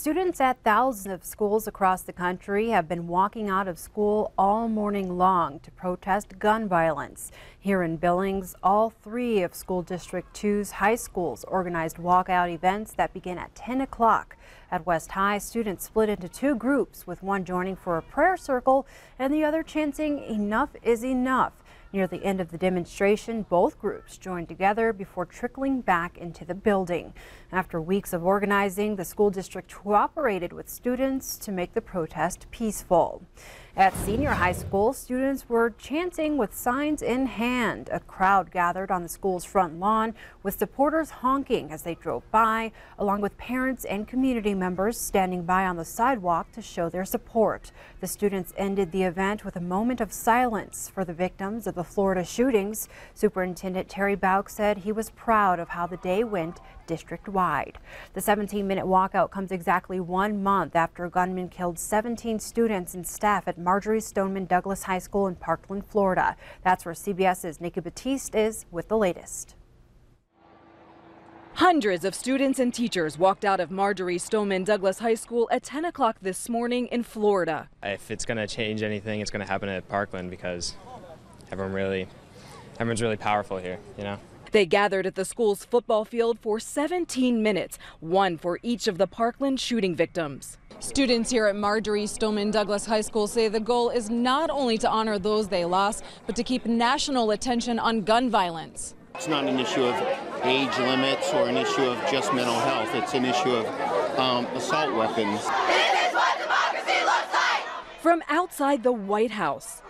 Students at thousands of schools across the country have been walking out of school all morning long to protest gun violence. Here in Billings, all three of School District 2's high schools organized walkout events that begin at 10 o'clock. At West High, students split into two groups, with one joining for a prayer circle and the other chanting "Enough is enough." Near the end of the demonstration, both groups joined together before trickling back into the building. After weeks of organizing, the school district cooperated with students to make the protest peaceful. At Senior High School, students were chanting with signs in hand. A crowd gathered on the school's front lawn, with supporters honking as they drove by, along with parents and community members standing by on the sidewalk to show their support. The students ended the event with a moment of silence for the victims of the Florida shootings. Superintendent Terry Bauk said he was proud of how the day went district-wide. The 17-minute walkout comes exactly 1 month after a gunman killed 17 students and staff at Marjory Stoneman Douglas High School in Parkland, Florida. That's where CBS's Nikki Batiste is with the latest. Hundreds of students and teachers walked out of Marjory Stoneman Douglas High School at 10 o'clock this morning in Florida. If it's going to change anything, it's going to happen at Parkland because everyone's really powerful here, you know. They gathered at the school's football field for 17 minutes, one for each of the Parkland shooting victims. Students here at Marjory Stoneman Douglas High School say the goal is not only to honor those they lost, but to keep national attention on gun violence. It's not an issue of age limits or an issue of just mental health. It's an issue of assault weapons. This is what democracy looks like! From outside the White House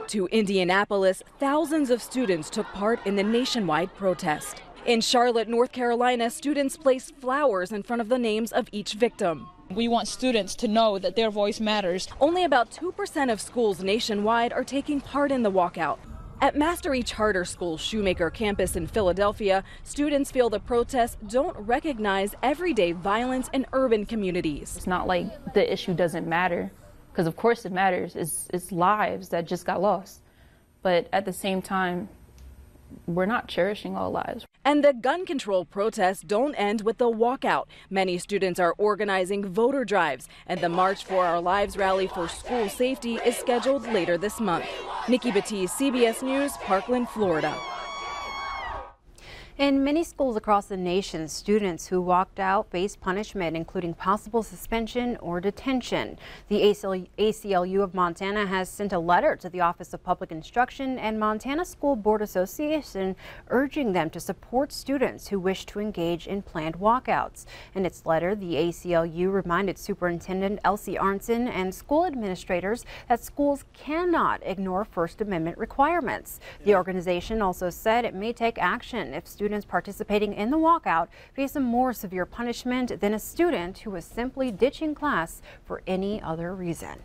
to Indianapolis, thousands of students took part in the nationwide protest. In Charlotte, North Carolina, students placed flowers in front of the names of each victim. We want students to know that their voice matters. Only about 2% of schools nationwide are taking part in the walkout. At Mastery Charter School's Shoemaker campus in Philadelphia, students feel the protests don't recognize everyday violence in urban communities. It's not like the issue doesn't matter, because of course it matters. It's lives that just got lost. But at the same time, we're not cherishing all lives. And the gun control protests don't end with the walkout. Many students are organizing voter drives, and the March for Our Lives rally for school safety is scheduled later this month. Nikki Batiste, CBS News, Parkland, Florida. In many schools across the nation, students who walked out faced punishment, including possible suspension or detention. The ACLU of Montana has sent a letter to the Office of Public Instruction and Montana School Board Association urging them to support students who wish to engage in planned walkouts. In its letter, the ACLU reminded Superintendent Elsie Arnson and school administrators that schools cannot ignore First Amendment requirements. The organization also said it may take action if students participating in the walkout face a more severe punishment than a student who was simply ditching class for any other reason.